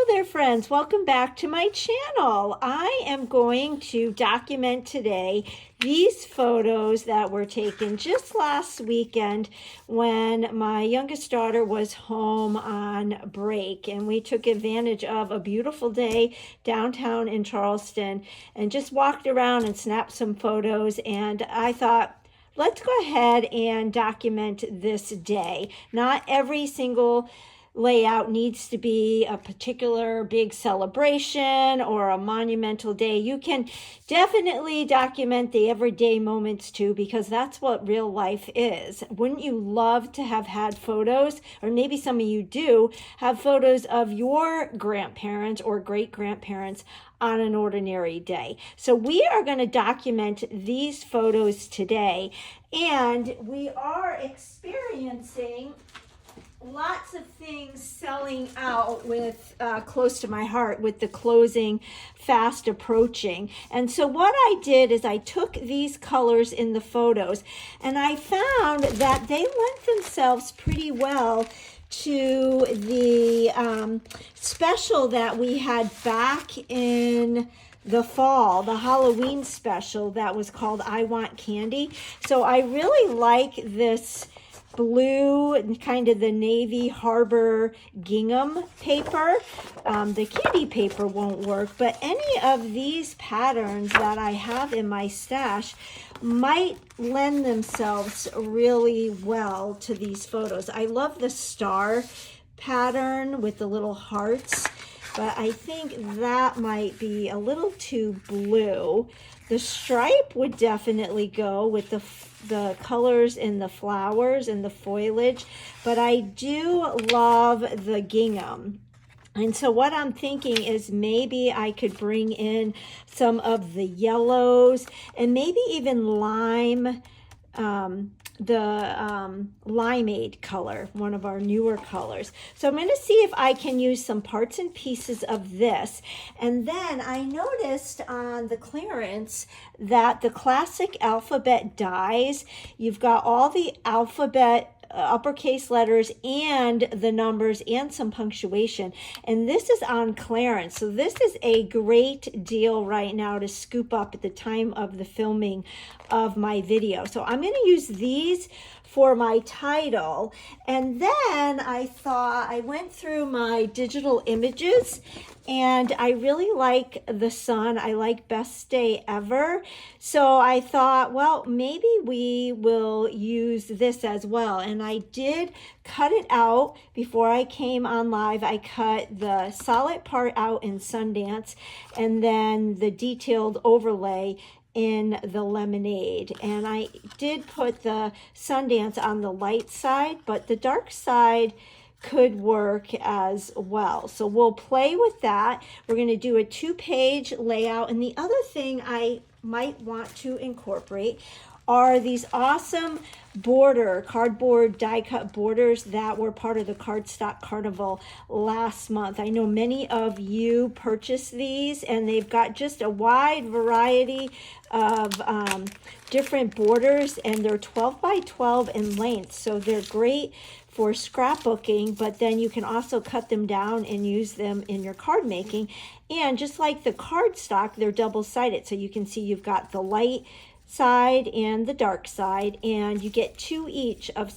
Hello there, friends. Welcome back to my channel. I am going to document today these photos that were taken just last weekend when my youngest daughter was home on break, and we took advantage of a beautiful day downtown in Charleston and just walked around and snapped some photos. And I thought, let's go ahead and document this day. Not every single layout needs to be a particular big celebration or a monumental day. You can definitely document the everyday moments too, because that's what real life is. Wouldn't you love to have had photos, or maybe some of you do, have photos of your grandparents or great-grandparents on an ordinary day? So we are going to document these photos today, and we are experiencing lots of things selling out with close to my heart, with the closing fast approaching. And so what I did is I took these colors in the photos, and I found that they lent themselves pretty well to the special that we had back in the fall, the Halloween special that was called I Want Candy. So I really like this blue and kind of the navy harbor gingham paper. The candy paper won't work, but any of these patterns that I have in my stash might lend themselves really well to these photos. I love the star pattern with the little hearts, but I think that might be a little too blue. The stripe would definitely go with the colors in the flowers and the foliage, but I do love the gingham. And so what I'm thinking is maybe I could bring in some of the yellows and maybe even lime, limeade color, one of our newer colors. So I'm going to see if I can use some parts and pieces of this. And then I noticed on the clearance that the classic alphabet dies, you've got all the alphabet uppercase letters and the numbers and some punctuation, and this is on clearance. So this is a great deal right now to scoop up at the time of the filming of my video. So I'm going to use these for my title. And then I thought, I went through my digital images, and I really like the sun. I like Best Day Ever. So I thought, well, maybe we will use this as well. And I did cut it out before I came on live. I cut the solid part out in Sundance, and then the detailed overlay in the lemonade. And I did put the Sundance on the light side, but the dark side could work as well. So we'll play with that. We're going to do a 2-page layout. And the other thing I might want to incorporate are these awesome cardboard die cut borders that were part of the Cardstock Carnival last month. I know many of you purchased these, and they've got just a wide variety of different borders, and they're 12 by 12 in length, so they're great for scrapbooking, but then you can also cut them down and use them in your card making. And just like the cardstock, they're double-sided, so you can see you've got the light side and the dark side, and you get 2 each of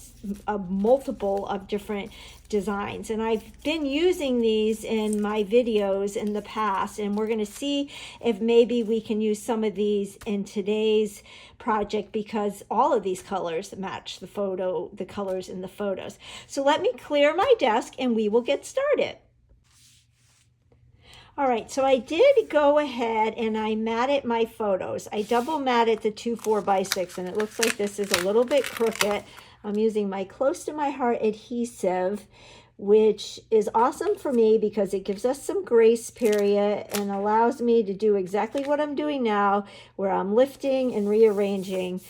multiple of different designs. And I've been using these in my videos in the past, and we're going to see if maybe we can use some of these in today's project, because all of these colors match the colors in the photos. So let me clear my desk and we will get started. All right, so I did go ahead and I matted my photos. I double matted the 2 4x6, and it looks like this is a little bit crooked. I'm using my close to my heart adhesive, which is awesome for me because it gives us some grace period and allows me to do exactly what I'm doing now, where I'm lifting and rearranging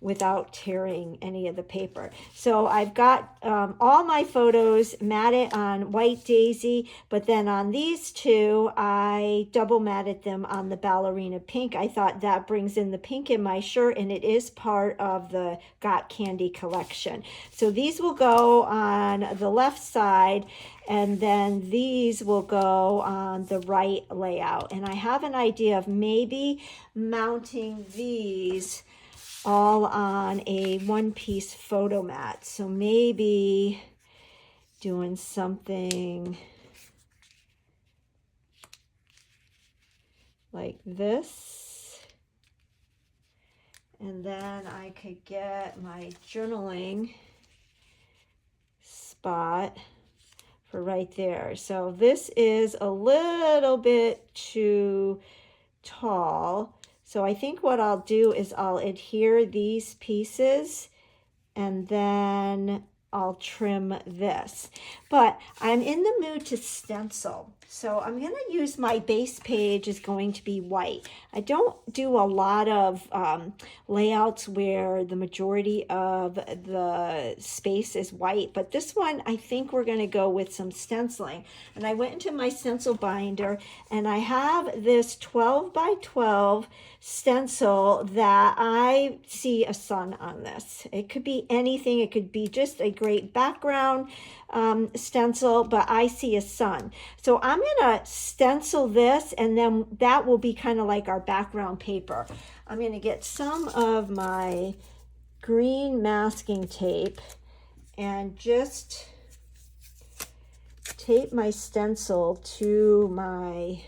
without tearing any of the paper. So I've got all my photos matted on white Daisy, but then on these two, I double matted them on the Ballerina pink. I thought that brings in the pink in my shirt, and it is part of the Got Candy collection. So these will go on the left side, and then these will go on the right layout. And I have an idea of maybe mounting these all on a one-piece photo mat. So maybe doing something like this. And then I could get my journaling spot for right there. So this is a little bit too tall. So I think what I'll do is I'll adhere these pieces and then I'll trim this. But I'm in the mood to stencil. So I'm going to use my base page is going to be white. I don't do a lot of layouts where the majority of the space is white, but this one I think we're going to go with some stenciling. And I went into my stencil binder and I have this 12 by 12 stencil that I see a sun on this. It could be anything. It could be just a great background stencil, but I see a sun. So I'm going to stencil this, and then that will be kind of like our background paper. I'm going to get some of my green masking tape and just tape my stencil to my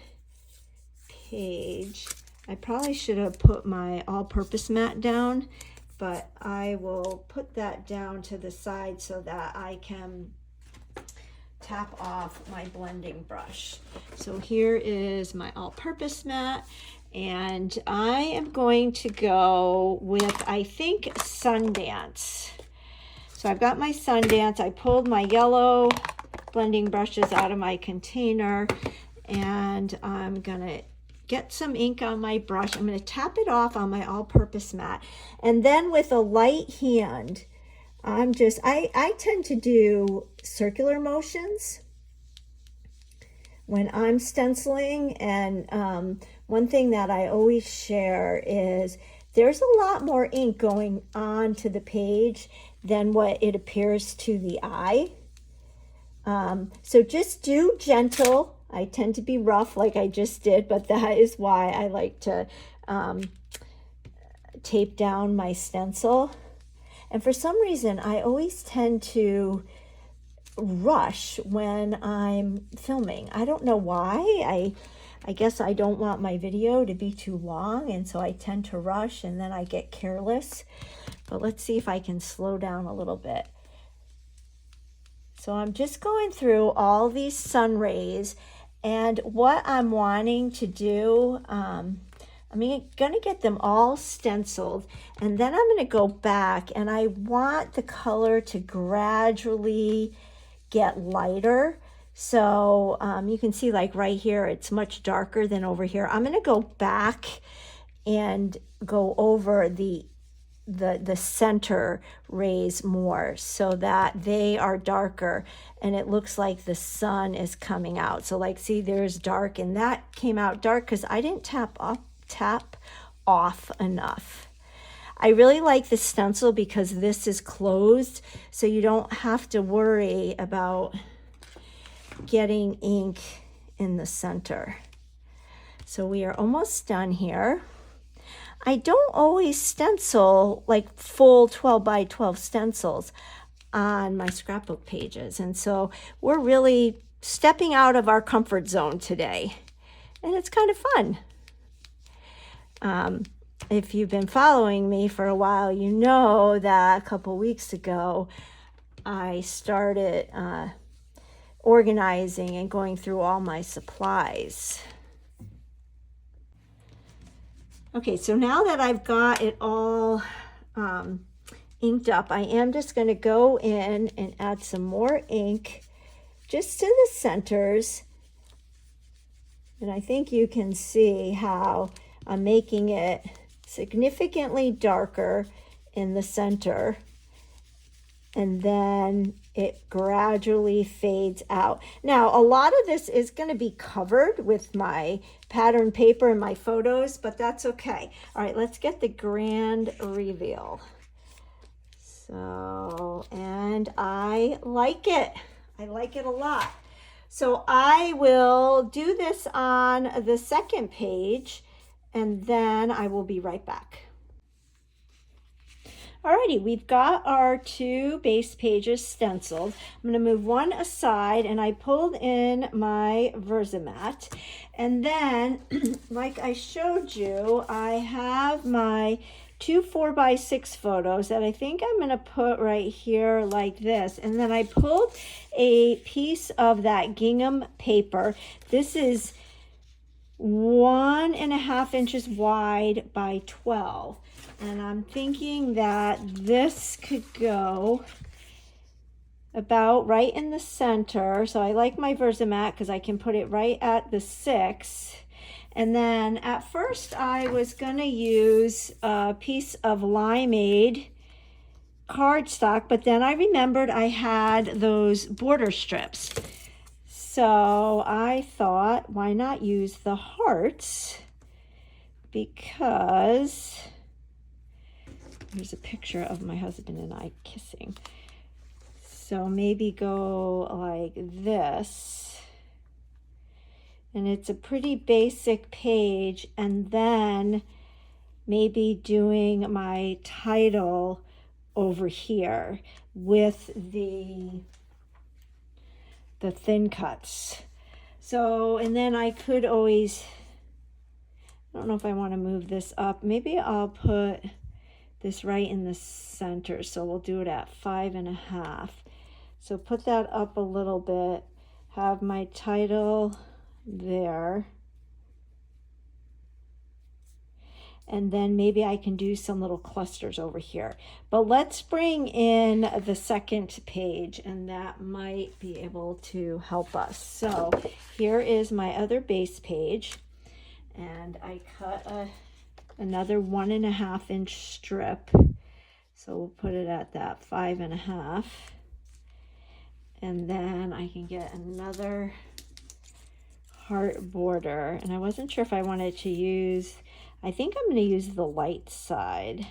page. I probably should have put my all-purpose mat down, but I will put that down to the side so that I can tap off my blending brush. So here is my all-purpose mat, and I am going to go with, I think, Sundance. So I've got my Sundance. I pulled my yellow blending brushes out of my container, and I'm gonna get some ink on my brush. I'm going to tap it off on my all-purpose mat, and then with a light hand, I tend to do circular motions when I'm stenciling. And one thing that I always share is there's a lot more ink going on to the page than what it appears to the eye. So just do gentle. I tend to be rough like I just did, but that is why I like to tape down my stencil. And for some reason, I always tend to rush when I'm filming. I don't know why. I guess I don't want my video to be too long, and so I tend to rush, and then I get careless. But let's see if I can slow down a little bit. So I'm just going through all these sun rays, and what I'm wanting to do, I'm going to get them all stenciled, and then I'm going to go back, and I want the color to gradually get lighter. So you can see, like right here, it's much darker than over here. I'm going to go back and go over the center rays more so that they are darker, and it looks like the sun is coming out. So like, see, there's dark, and that came out dark because I didn't tap off enough. I really like the stencil because this is closed, so you don't have to worry about getting ink in the center. So we are almost done here. I don't always stencil like full 12 by 12 stencils on my scrapbook pages, and so we're really stepping out of our comfort zone today, and it's kind of fun. If you've been following me for a while, you know that a couple weeks ago I started organizing and going through all my supplies. Okay, so now that I've got it all inked up, I am just going to go in and add some more ink just to the centers. And I think you can see how I'm making it significantly darker in the center, and then it gradually fades out. Now, a lot of this is going to be covered with my pattern paper and my photos, but that's okay. All right, let's get the grand reveal. So, and I like it. I like it a lot. So I will do this on the second page, and then I will be right back. Alrighty, we've got our 2 base pages stenciled. I'm going to move one aside, and I pulled in my Versamat. And then, like I showed you, I have my 2 4x6 photos that I think I'm going to put right here like this. And then I pulled a piece of that gingham paper. This is 1.5 inches wide by 12. And I'm thinking that this could go about right in the center. So I like my Versamat because I can put it right at the 6. And then at first I was going to use a piece of limeade cardstock, but then I remembered I had those border strips. So I thought, why not use the hearts? Because there's a picture of my husband and I kissing. So maybe go like this. And it's a pretty basic page. And then maybe doing my title over here with the thin cuts. So, and then I could always, I don't know if I want to move this up. Maybe I'll put this right in the center. So we'll do it at 5.5. So put that up a little bit, have my title there. And then maybe I can do some little clusters over here. But let's bring in the second page, and that might be able to help us. So here is my other base page, and I cut another 1.5 inch strip. So we'll put it at that 5.5. And then I can get another heart border. And I wasn't sure if I wanted to use, I think I'm going to use the light side.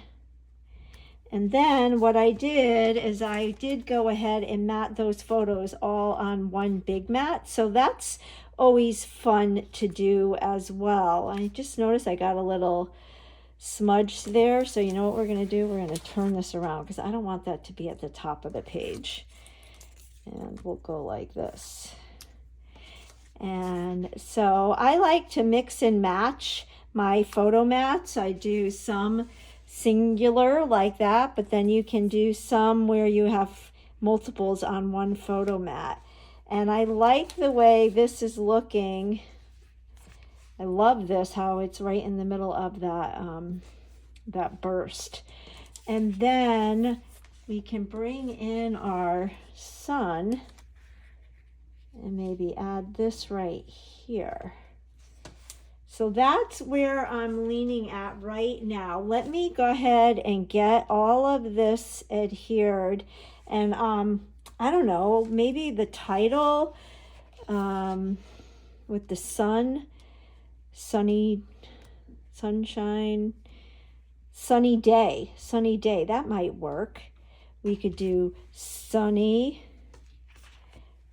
And then what I did is I did go ahead and mat those photos all on one big mat. So that's always fun to do as well. I just noticed I got a little smudge there. So you know what we're going to do? We're going to turn this around because I don't want that to be at the top of the page. And we'll go like this. And so I like to mix and match my photo mats. I do some singular like that, but then you can do some where you have multiples on one photo mat. And I like the way this is looking. I love this, how it's right in the middle of that burst. And then we can bring in our sun and maybe add this right here. So that's where I'm leaning at right now. Let me go ahead and get all of this adhered. And I don't know, maybe the title with the sun, sunshine, sunny day, that might work. We could do sunny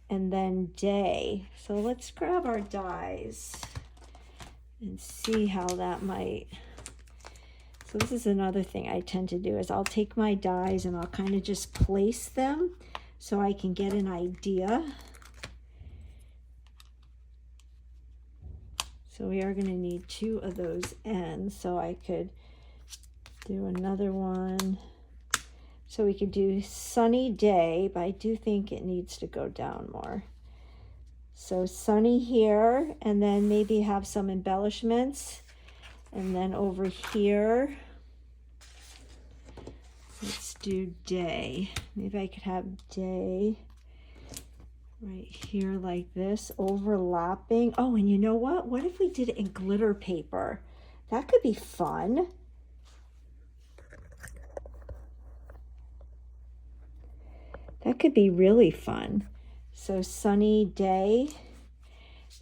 and then day. So let's grab our dies and see how that might. So this is another thing I tend to do is I'll take my dies and I'll kind of just place them so I can get an idea. So we are going to need 2 of those ends, so I could do another one. So we could do sunny day, but I do think it needs to go down more. So sunny here, and then maybe have some embellishments. And then over here, let's do day. Maybe I could have day right here like this, overlapping. Oh, and you know what? What if we did it in glitter paper? That could be fun. That could be really fun. So sunny day.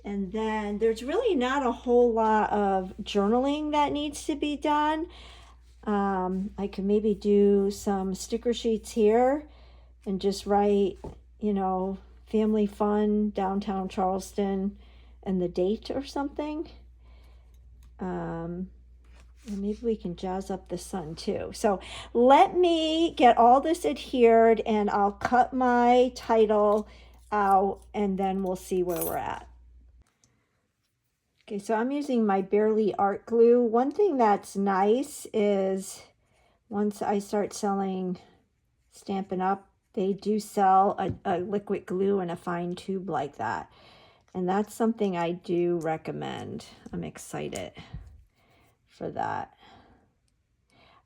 And then there's really not a whole lot of journaling that needs to be done. I could maybe do some sticker sheets here and just write, you know, family fun, downtown Charleston, and the date or something. And maybe we can jazz up the sun too. So let me get all this adhered and I'll cut my title out and then we'll see where we're at. Okay, so I'm using my Barely Art Glue. One thing that's nice is once I start selling Stampin' Up, they do sell a liquid glue in a fine tube like that. And that's something I do recommend. I'm excited for that.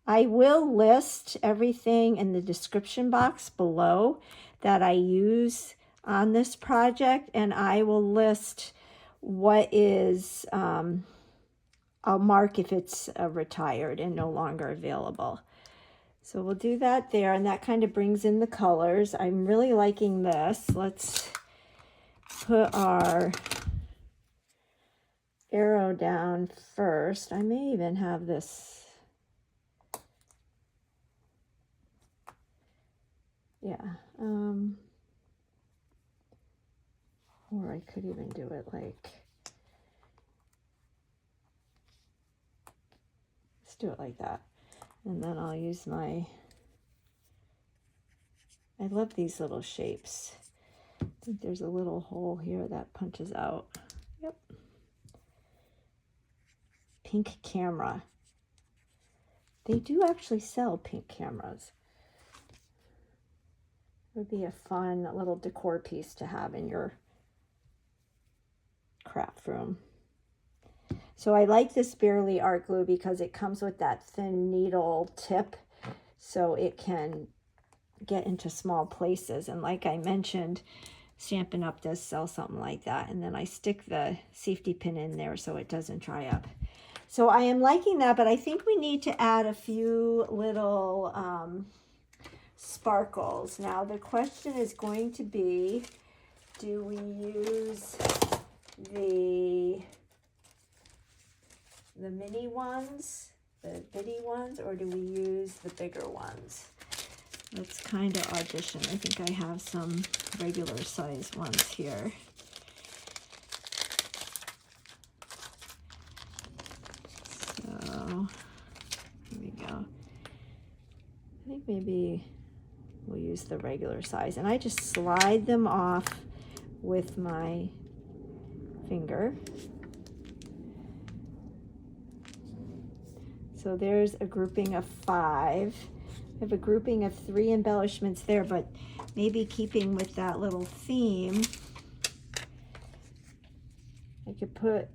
I will list everything in the description box below that I use on this project, and I will list what is, I'll mark if it's retired and no longer available. So we'll do that there, and that kind of brings in the colors. I'm really liking this. Let's put our arrow down first. I may even have this, yeah, or I could even do it like, let's do it like that. And then I'll use my, I love these little shapes. I think there's a little hole here that punches out. Yep. Pink camera. They do actually sell pink cameras. It would be a fun little decor piece to have in your craft room. So I like this Barely Art Glue because it comes with that thin needle tip so it can get into small places. And like I mentioned, Stampin' Up does sell something like that. And then I stick the safety pin in there so it doesn't dry up. So I am liking that, but I think we need to add a few little sparkles. Now the question is going to be, do we use the mini ones, the bitty ones, or do we use the bigger ones? Let's kind of audition. I think I have some regular size ones here. So here we go. I think maybe we'll use the regular size, and I just slide them off with my finger. So there's a grouping of 5. I have a grouping of 3 embellishments there, but maybe keeping with that little theme, I could put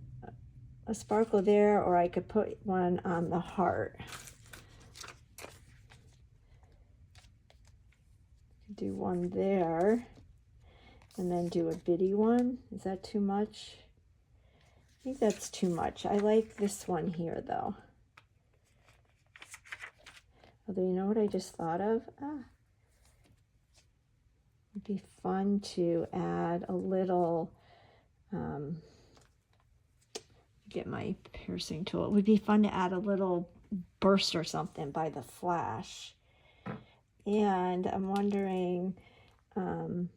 a sparkle there, or I could put one on the heart. Do one there, and then do a bitty one. Is that too much? I think that's too much. I like this one here, though. Although, you know what I just thought of? It'd be fun to add a little, get my piercing tool. It would be fun to add a little burst or something by the flash. And I'm wondering, I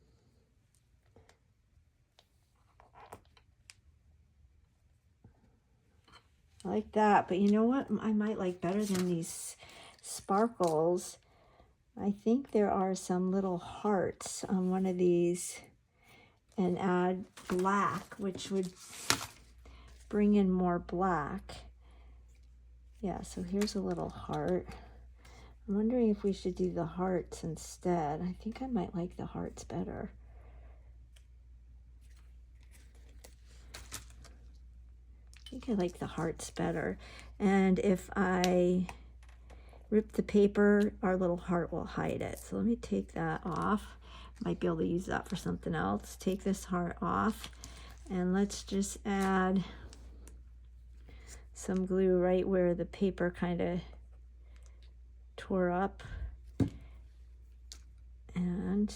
like that, but you know what I might like better than these sparkles? I think there are some little hearts on one of these, and add black, which would bring in more black. Yeah, so here's a little heart. I'm wondering if we should do the hearts instead. I think I might like the hearts better. I think I like the hearts better. And if I rip the paper, our little heart will hide it. So let me take that off. Might be able to use that for something else. Take this heart off, and let's just add some glue right where the paper kind of tore up. And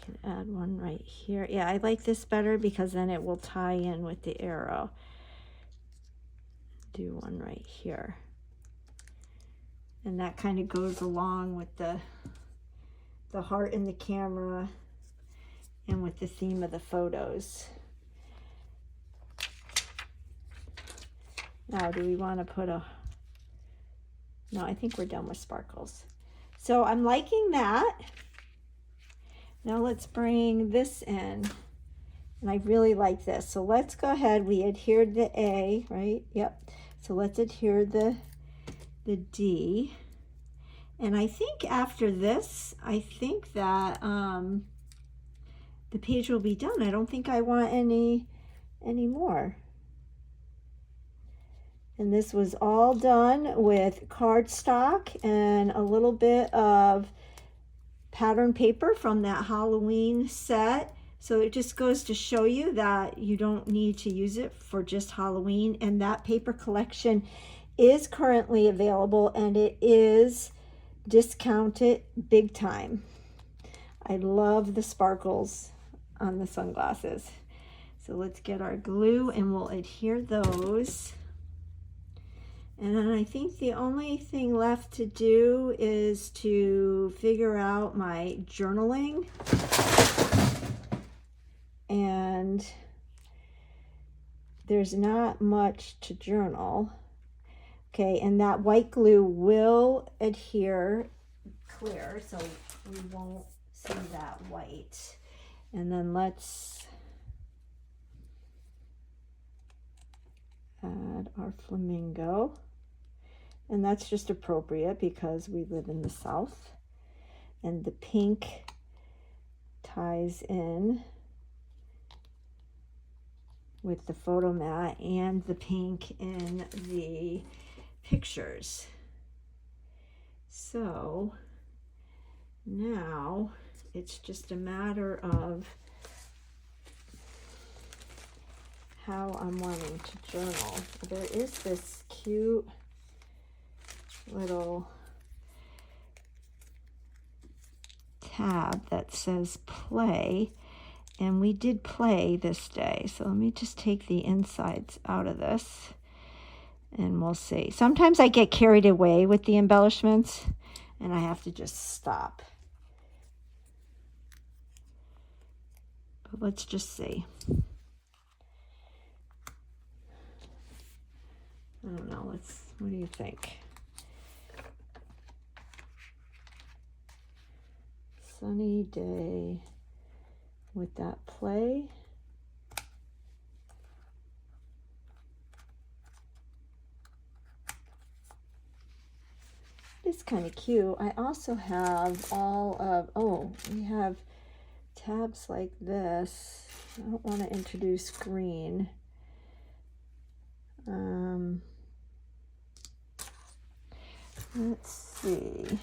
can add one right here. Yeah, I like this better because then it will tie in with the arrow. Do one right here. And that kind of goes along with the heart in the camera and with the theme of the photos. Now, do we want to put a... No, I think we're done with sparkles. So I'm liking that. Now let's bring this in. And I really like this. So let's go ahead. We adhered the A, right? Yep. So let's adhere the D. And I think after this, I think that the page will be done. I don't think I want any more. And this was all done with cardstock and a little bit of pattern paper from that Halloween set. So it just goes to show you that you don't need to use it for just Halloween. And that paper collection is currently available and it is discounted big time. I love the sparkles on the sunglasses. So let's get our glue and we'll adhere those. And then I think the only thing left to do is to figure out my journaling. And there's not much to journal. Okay, and that white glue will adhere clear, so we won't see that white. And then let's add our flamingo. And that's just appropriate because we live in the South. And the pink ties in with the photo mat and the pink in the pictures. So now it's just a matter of how I'm wanting to journal. There is this cute little tab that says play, and we did play this day. So let me just take the insides out of this and we'll see. Sometimes I get carried away with the embellishments and I have to just stop. But let's just see. I don't know, what do you think? Sunny day with that play. It's kind of cute. I also have all of, we have tabs like this. I don't want to introduce green. Let's see.